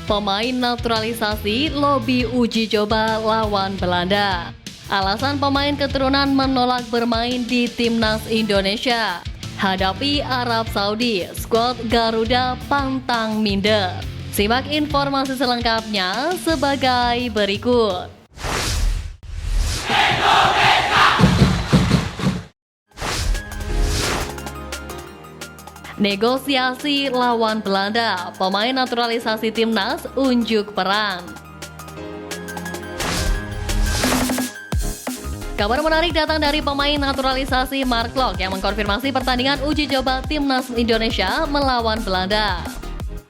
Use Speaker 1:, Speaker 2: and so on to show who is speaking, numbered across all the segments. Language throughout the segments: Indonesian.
Speaker 1: Pemain naturalisasi lobi uji coba lawan Belanda. Alasan pemain keturunan menolak bermain di Timnas Indonesia. Hadapi Arab Saudi, skuad Garuda pantang minder. Simak informasi selengkapnya sebagai berikut. Negosiasi lawan Belanda, pemain naturalisasi Timnas unjuk peran. Kabar menarik datang dari pemain naturalisasi Mark Klok yang mengkonfirmasi pertandingan uji coba Timnas Indonesia melawan Belanda.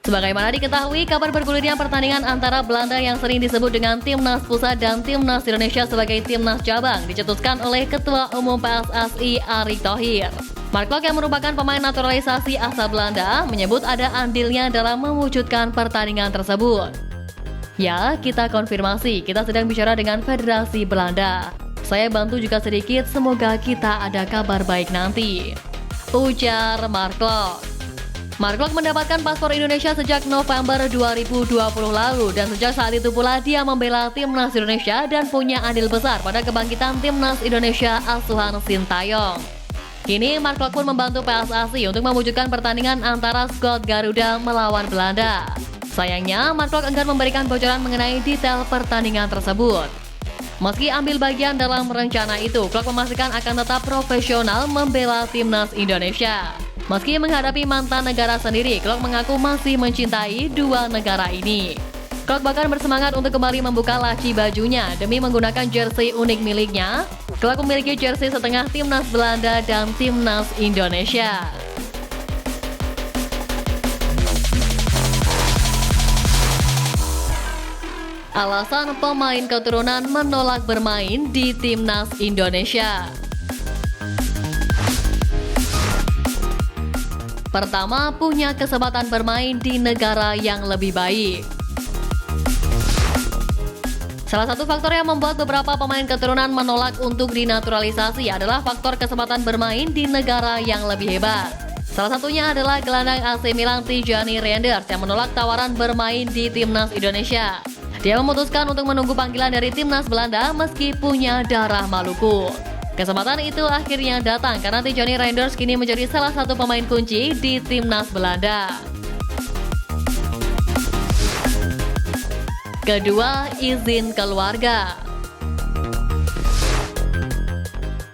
Speaker 1: Sebagaimana diketahui, kabar bergulirnya pertandingan antara Belanda yang sering disebut dengan Timnas Pusat dan Timnas Indonesia sebagai Timnas Cabang dicetuskan oleh Ketua Umum PSSI Erick Thohir. Mark Klok yang merupakan pemain naturalisasi asal Belanda menyebut ada andilnya dalam mewujudkan pertandingan tersebut. Ya, kita konfirmasi, kita sedang bicara dengan Federasi Belanda. Saya bantu juga sedikit, semoga kita ada kabar baik nanti, ujar Mark Klok. Mark Klok mendapatkan paspor Indonesia sejak November 2020 lalu dan sejak saat itu pula dia membela Timnas Indonesia dan punya andil besar pada kebangkitan Timnas Indonesia asuhan Sintayong. Kini Mark Klok pun membantu PSSI untuk mewujudkan pertandingan antara skuad Garuda melawan Belanda. Sayangnya, Mark Klok enggan memberikan bocoran mengenai detail pertandingan tersebut. Meski ambil bagian dalam rencana itu, Klok memastikan akan tetap profesional membela Timnas Indonesia. Meski menghadapi mantan negara sendiri, Klok mengaku masih mencintai dua negara ini. Klok bahkan bersemangat untuk kembali membuka laci bajunya demi menggunakan jersey unik miliknya. Klok memiliki jersey setengah Timnas Belanda dan Timnas Indonesia. Alasan pemain keturunan menolak bermain di Timnas Indonesia. Pertama, punya kesempatan bermain di negara yang lebih baik. Salah satu faktor yang membuat beberapa pemain keturunan menolak untuk dinaturalisasi adalah faktor kesempatan bermain di negara yang lebih hebat. Salah satunya adalah gelandang AC Milan Tijani Reinders yang menolak tawaran bermain di Timnas Indonesia. Dia memutuskan untuk menunggu panggilan dari Timnas Belanda meski punya darah Maluku. Kesempatan itu akhirnya datang karena Tijani Reinders kini menjadi salah satu pemain kunci di Timnas Belanda. Kedua, izin keluarga.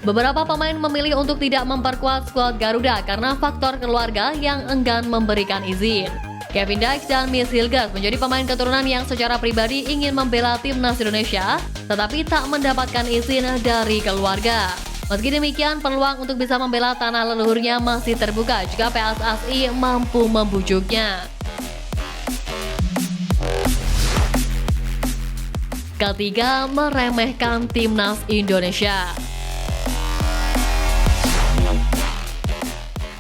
Speaker 1: Beberapa pemain memilih untuk tidak memperkuat skuad Garuda karena faktor keluarga yang enggan memberikan izin. Kevin Dijk dan Miss Hilgers menjadi pemain keturunan yang secara pribadi ingin membela Timnas Indonesia, tetapi tak mendapatkan izin dari keluarga. Meski demikian, peluang untuk bisa membela tanah leluhurnya masih terbuka jika PSSI mampu membujuknya. Ketiga, meremehkan Timnas Indonesia.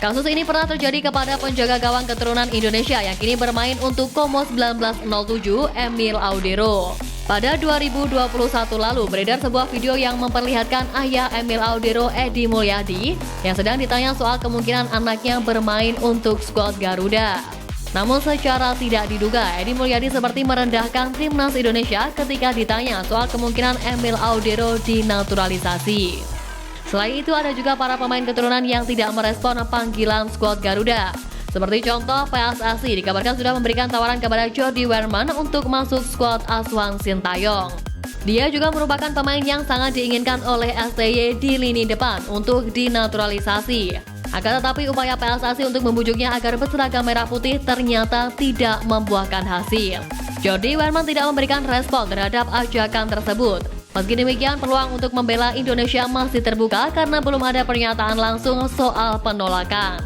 Speaker 1: Kasus ini pernah terjadi kepada penjaga gawang keturunan Indonesia yang kini bermain untuk Como 1907, Emil Audero. Pada 2021 lalu beredar sebuah video yang memperlihatkan ayah Emil Audero, Edi Mulyadi, yang sedang ditanya soal kemungkinan anaknya bermain untuk skuad Garuda. Namun secara tidak diduga, Edi Mulyadi seperti merendahkan Timnas Indonesia ketika ditanya soal kemungkinan Emil Audero dinaturalisasi. Selain itu, ada juga para pemain keturunan yang tidak merespon panggilan skuad Garuda. Seperti contoh, PSSI dikabarkan sudah memberikan tawaran kepada Jordi Weerman untuk masuk skuad asuhan Sintayong. Dia juga merupakan pemain yang sangat diinginkan oleh STY di lini depan untuk dinaturalisasi. Akan tetapi upaya PSSI untuk membujuknya agar berseragam merah putih ternyata tidak membuahkan hasil. Jordi Weerman tidak memberikan respon terhadap ajakan tersebut. Meski demikian, peluang untuk membela Indonesia masih terbuka karena belum ada pernyataan langsung soal penolakan.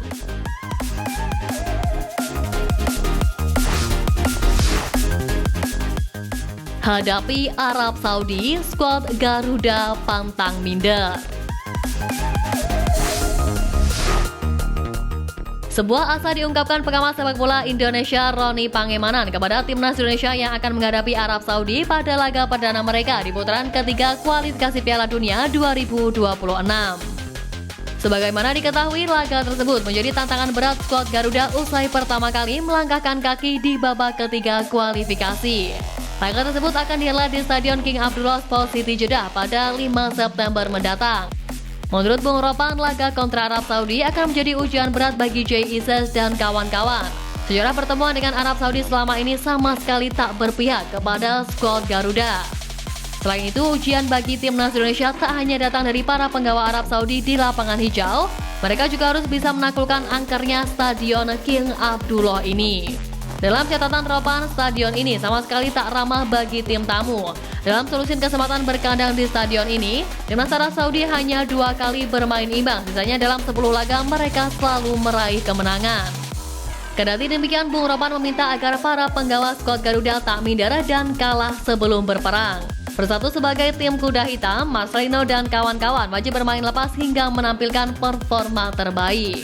Speaker 1: Hadapi Arab Saudi, skuad Garuda pantang minder. Sebuah asa diungkapkan pengamat sepak bola Indonesia Roni Pangemanan kepada Timnas Indonesia yang akan menghadapi Arab Saudi pada laga perdana mereka di putaran ketiga kualifikasi Piala Dunia 2026. Sebagaimana diketahui, laga tersebut menjadi tantangan berat skuad Garuda usai pertama kali melangkahkan kaki di babak ketiga kualifikasi. Laga tersebut akan dihelat di Stadion King Abdullah Sports City Jeddah pada 5 September mendatang. Menurut Bung Ropan, laga kontra Arab Saudi akan menjadi ujian berat bagi Jay Ises dan kawan-kawan. Sejarah pertemuan dengan Arab Saudi selama ini sama sekali tak berpihak kepada skuad Garuda. Selain itu, ujian bagi timnas Indonesia tak hanya datang dari para penggawa Arab Saudi di lapangan hijau, mereka juga harus bisa menaklukkan angkernya Stadion King Abdullah ini. Dalam catatan Ropan, stadion ini sama sekali tak ramah bagi tim tamu. Dalam selusin kesempatan berkandang di stadion ini, timnas Arab Saudi hanya 2 kali bermain imbang, sisanya dalam 10 laga mereka selalu meraih kemenangan. Kendati demikian, Bung Ropan meminta agar para penggawa skuad Garuda tak minder dan kalah sebelum berperang. Bersatu sebagai tim kuda hitam, Marcelino dan kawan-kawan wajib bermain lepas hingga menampilkan performa terbaik.